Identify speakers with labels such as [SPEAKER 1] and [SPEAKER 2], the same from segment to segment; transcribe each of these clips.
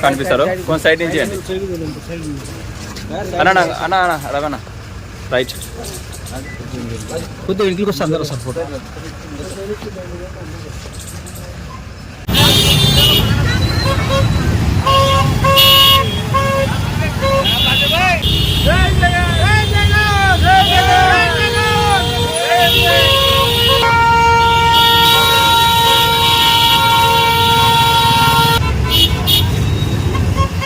[SPEAKER 1] కనిపిస్తారు కొంచెం సైడ్ నుంచి అన్న అన్న అన్న రవణ రైట్
[SPEAKER 2] కొద్దిగా ఇంటికి వస్తే అందరూ సపోర్ట్.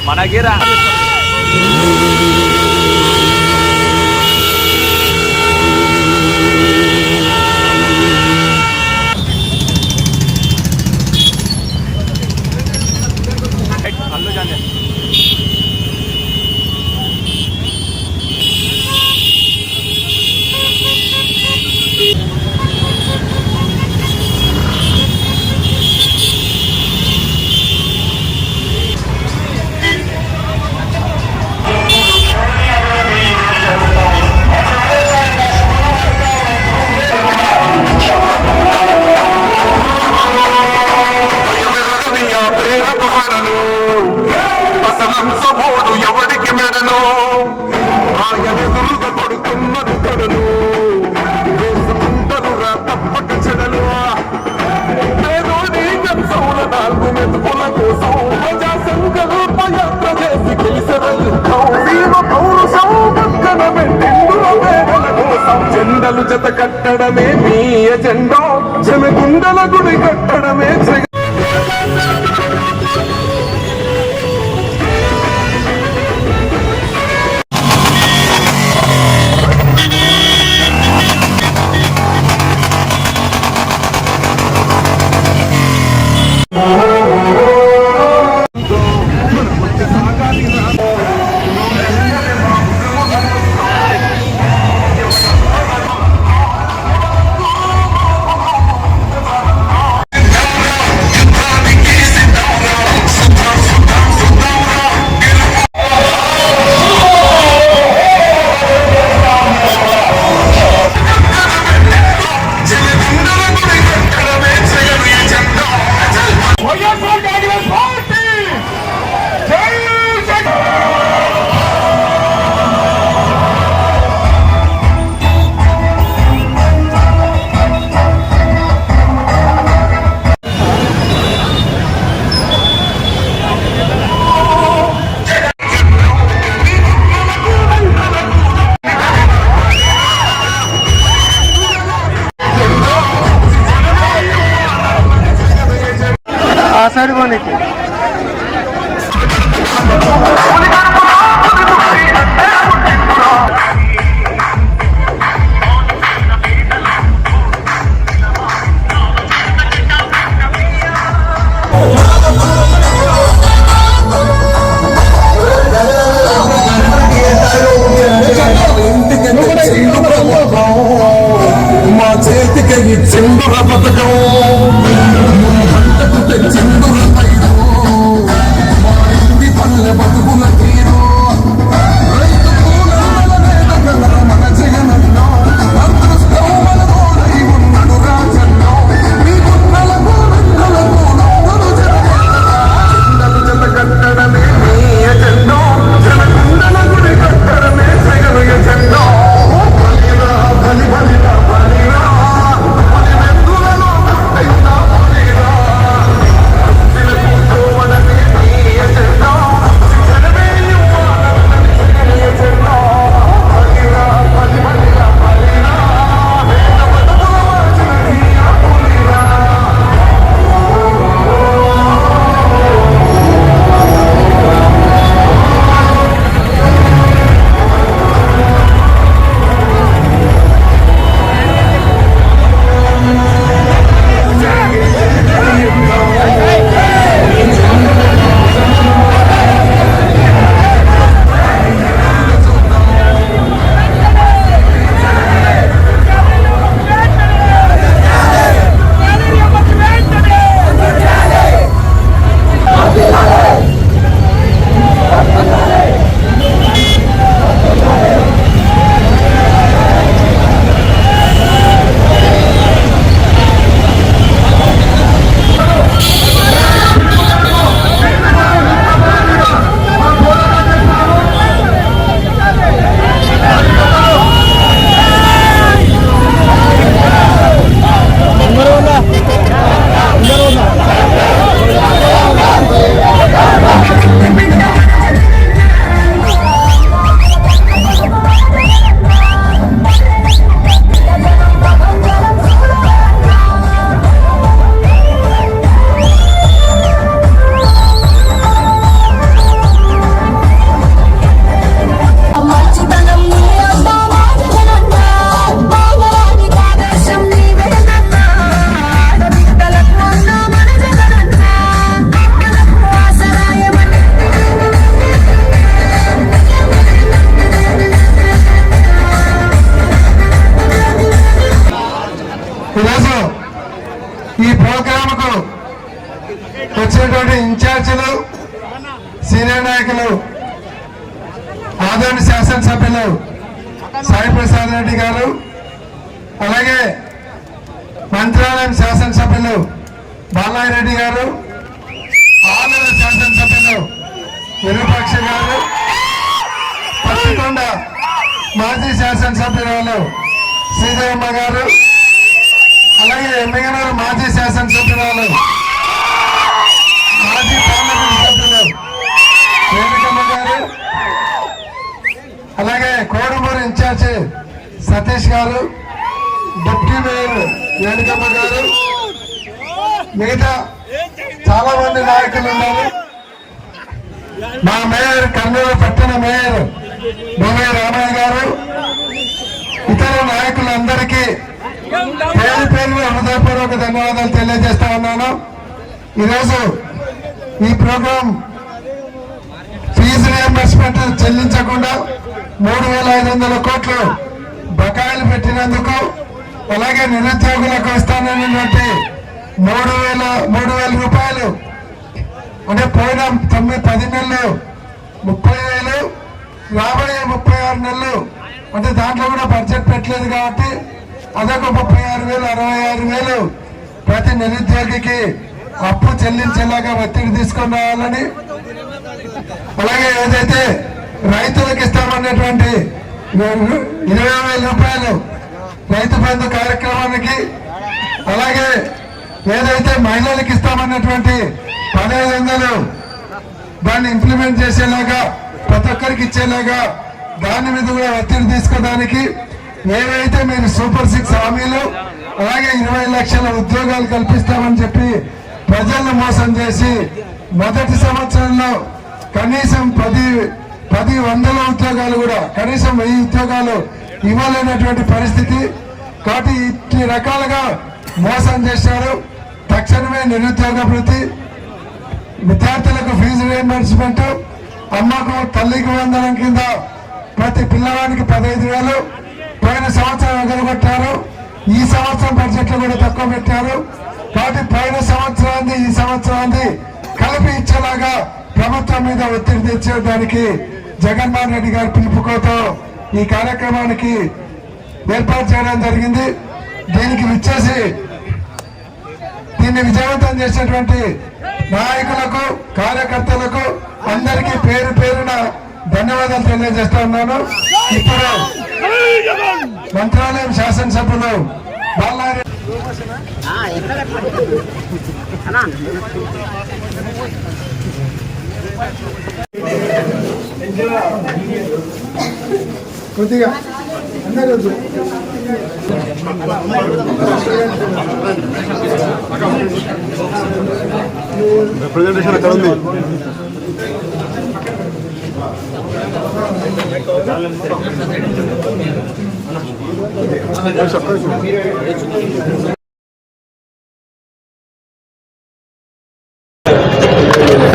[SPEAKER 1] మనకి ఎవడికి మెడలో ఆయన ఎదురుగా పడుతున్నది కడలు వేసుకుంటారురా తప్పక చెడలు సౌల 4 మెతుకుల కోసం ప్రజా సంకల్ప యాత్ర చేసి గెలిసిన పౌరుషం పక్కన పెట్టిందుల పేదల కోసం జెండలు జత కట్టడమే మీ ఎజెండో జనగుండల గుడి కట్టడమే
[SPEAKER 2] ఆసారివానికి
[SPEAKER 3] మా చేతికి చెందుల పథకం చిందుల
[SPEAKER 2] సర్పంచులు సీనియర్ నాయకులు ఆదోని శాసనసభ్యులు సాయి ప్రసాద్ రెడ్డి గారు, అలాగే మంత్రాలయం శాసనసభ్యులు బాలాజీ రెడ్డి గారు, ఆలయ శాసనసభ్యులు విరూపాక్ష గారు, పత్తికొండ మాజీ శాసనసభ్యురాలు శ్రీదేవమ్మ గారు, అలాగే ఎమ్మెగనూరు మాజీ శాసనసభ్యురాలు మాజీ పార్లమెంట్ సభ్యులు రేణుకమ్మ గారు, అలాగే కోడుమూరు ఇన్ఛార్జి సతీష్ గారు, డిప్యూటీ మేయర్ రేణుకమ్మ గారు, మిగతా చాలా మంది నాయకులు ఉన్నారు. మా మేయర్ కర్నూలు పట్టణ మేయర్ భూమి రామయ్య గారు, ఇతర నాయకులందరికీ పేరు పేరున హృదయపూర్వక ధన్యవాదాలు తెలియజేస్తా ఉన్నాను. ఈరోజు ఈ ప్రోగ్రాం ఫీజు రియంబర్స్మెంట్ చెల్లించకుండా 3,500 కోట్లు బకాయిలు పెట్టినందుకు, అలాగే నిరుద్యోగులకు ఇస్తానన్నటువంటి 3,000 రూపాయలు అంటే పోయిన 9-10 నెలలు 30,000, రాబోయే 36 నెలలు అంటే దాంట్లో కూడా బడ్జెట్ పెట్టలేదు కాబట్టి అదొక 36,000, 66,000 ప్రతి నిరుద్యోగికి అప్పు చెల్లించేలాగా ఒత్తిడి తీసుకొని రావాలని, అలాగే ఏదైతే రైతులకు ఇస్తామన్నటువంటి 20,000 రూపాయలు రైతు బంధు కార్యక్రమానికి, అలాగే ఏదైతే మహిళలకు ఇస్తామన్నటువంటి 1,500 దాన్ని ఇంప్లిమెంట్ చేసేలాగా ప్రతి ఒక్కరికి ఇచ్చేలాగా దాని మీద కూడా ఒత్తిడి తీసుకోవడానికి, ఏవైతే మీరు సూపర్ 6 హామీలు అలాగే 20 లక్షల ఉద్యోగాలు కల్పిస్తామని చెప్పి ప్రజలను మోసం చేసి మొదటి సంవత్సరంలో కనీసం 10 ఉద్యోగాలు కూడా కనీసం 1000 ఉద్యోగాలు ఇవ్వలేనటువంటి పరిస్థితి. కాబట్టి ఇన్ని రకాలుగా మోసం చేశారు. తక్షణమే నిరుద్యోగ భృతి, విద్యార్థులకు ఫీజు రియంబర్స్మెంట్, అమ్మకు తల్లికి వందనం కింద ప్రతి పిల్లవాడికి 15,000 పోయిన సంవత్సరం ఎగరగొట్టారు. ఈ సంవత్సరం బడ్జెట్ లో కూడా తక్కువ పెట్టారు. కాబట్టి పోయిన సంవత్సరాన్ని ఈ సంవత్సరాన్ని కలిపి ఇచ్చేలాగా ప్రభుత్వం మీద ఒత్తిడి తెచ్చేదానికి జగన్మోహన్ రెడ్డి గారి పిలుపుకోతో ఈ కార్యక్రమానికి ఏర్పాటు చేయడం జరిగింది. దీనికి విచ్చేసి దీన్ని విజయవంతం చేసినటువంటి నాయకులకు, కార్యకర్తలకు అందరికీ పేరు పేరున ధన్యవాదాలు తెలియజేస్తా ఉన్నాను. ఇప్పుడు మంత్రాలయం శాసనసభ్యులు బాలాజీ కొద్దిగా అందరూ
[SPEAKER 3] ప్రెజెంటేషన్ ఎక్కడ ఉంది?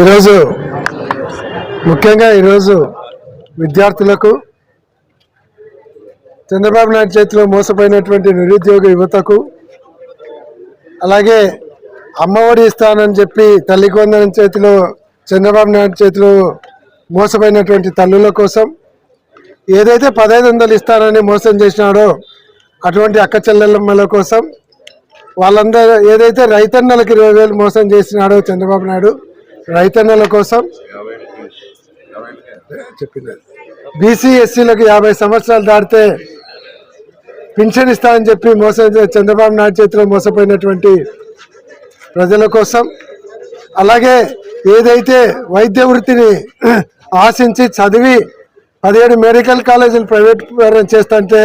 [SPEAKER 2] ఈరోజు ముఖ్యంగా విద్యార్థులకు, చంద్రబాబు నాయుడు చేతిలో మోసపోయినటువంటి నిరుద్యోగ యువతకు, అలాగే అమ్మఒడి ఇస్తానని చెప్పి తల్లికి వందనం చేతిలో చంద్రబాబు నాయుడు చేతిలో మోసపోయినటువంటి తల్లుల కోసం, ఏదైతే 1,500 ఇస్తానని మోసం చేసినాడో అటువంటి అక్క చెల్లెమ్మల కోసం, వాళ్ళందరూ ఏదైతే రైతన్నలకు 20,000 మోసం చేసినాడో చంద్రబాబు నాయుడు రైతన్నల కోసం, చెప్పినారు బీసీ ఎస్సీలకు 50 సంవత్సరాలు దాటితే పింఛన్ ఇస్తానని చెప్పి చంద్రబాబు నాయుడు చేతిలో మోసపోయినటువంటి ప్రజల కోసం, అలాగే ఏదైతే వైద్య వృత్తిని ఆశించి చదివి 17 మెడికల్ కాలేజీలు ప్రైవేట్ పరం చేస్తుంటే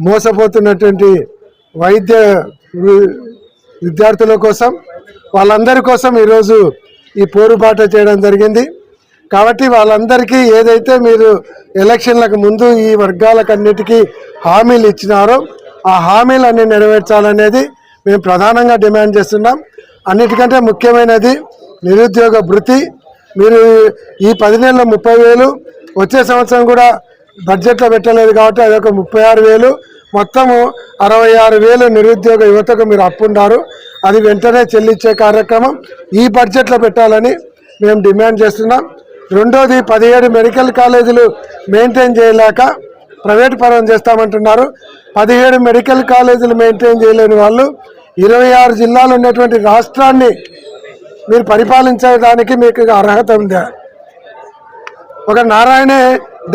[SPEAKER 2] మోసపోతున్నటువంటి వైద్య విద్యార్థుల కోసం, వాళ్ళందరి కోసం ఈరోజు ఈ పోరుబాట చేయడం జరిగింది. కాబట్టి వాళ్ళందరికీ ఏదైతే మీరు ఎలక్షన్లకు ముందు ఈ వర్గాలకన్నిటికీ హామీలు ఇచ్చినారో ఆ హామీలన్నీ నెరవేర్చాలనేది మేము ప్రధానంగా డిమాండ్ చేస్తున్నాం. అన్నిటికంటే ముఖ్యమైనది నిరుద్యోగ భృతి. మీరు ఈ 10 నెలల్లో 30,000, వచ్చే సంవత్సరం కూడా బడ్జెట్లో పెట్టలేదు కాబట్టి అదొక 36,000, మొత్తము 66,000 నిరుద్యోగ యువతకు మీరు అప్పున్నారు. అది వెంటనే చెల్లించే కార్యక్రమం ఈ బడ్జెట్లో పెట్టాలని మేము డిమాండ్ చేస్తున్నాం. రెండోది 17 మెడికల్ కాలేజీలు మెయింటైన్ చేయలేక ప్రైవేట్ పరం చేస్తామంటున్నారు. 17 మెడికల్ కాలేజీలు మెయింటైన్ చేయలేని వాళ్ళు 26 జిల్లాలు ఉన్నటువంటి రాష్ట్రాన్ని మీరు పరిపాలించడానికి మీకు అర్హత ఉందా? ఒక నారాయణే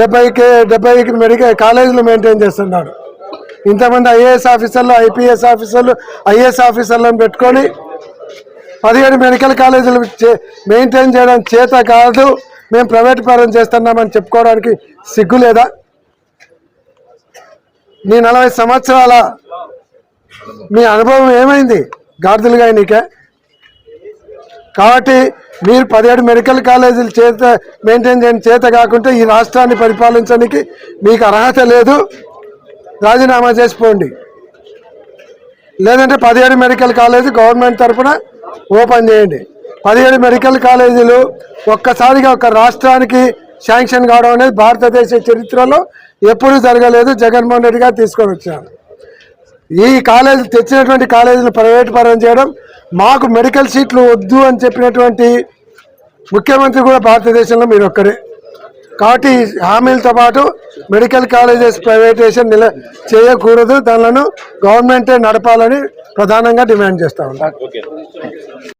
[SPEAKER 2] 70 మెడికల్ కాలేజీలు మెయింటైన్ చేస్తున్నాడు. ఇంతమంది ఐఏఎస్ ఆఫీసర్లు, ఐపీఎస్ ఆఫీసర్లు, ఐఏఎస్ ఆఫీసర్లను పెట్టుకొని 17 మెడికల్ కాలేజీలు మెయింటైన్ చేయడం చేత కాదు, మేము ప్రైవేట్ పరం చేస్తున్నామని చెప్పుకోవడానికి సిగ్గు లేదా? నీ 40 సంవత్సరాల మీ అనుభవం ఏమైంది గాడిదలుగా నీకే? కాబట్టి మీరు 17 మెడికల్ కాలేజీలు చేత మెయింటైన్ చేయడం చేత కాకుంటే ఈ రాష్ట్రాన్ని పరిపాలించడానికి మీకు అర్హత లేదు, రాజీనామా చేసిపోండి. లేదంటే 17 మెడికల్ కాలేజీ గవర్నమెంట్ తరఫున ఓపెన్ చేయండి. 17 మెడికల్ కాలేజీలు ఒక్కసారిగా ఒక రాష్ట్రానికి శాంక్షన్ కావడం అనేది భారతదేశ చరిత్రలో ఎప్పుడూ జరగలేదు. జగన్మోహన్ రెడ్డి గారు తీసుకొని వచ్చారు. ఈ కాలేజీ తెచ్చినటువంటి కాలేజీలు ప్రైవేట్ పరం చేయడం, మాకు మెడికల్ సీట్లు వద్దు అని చెప్పినటువంటి ముఖ్యమంత్రి కూడా భారతదేశంలో మీరు ఒక్కరే. కాబట్టి హామీలతో పాటు మెడికల్ కాలేజెస్ ప్రైవేటైజేషన్ చేయకూడదు, దానిలను గవర్నమెంటే నడపాలని ప్రధానంగా డిమాండ్ చేస్తూ ఉంటాం.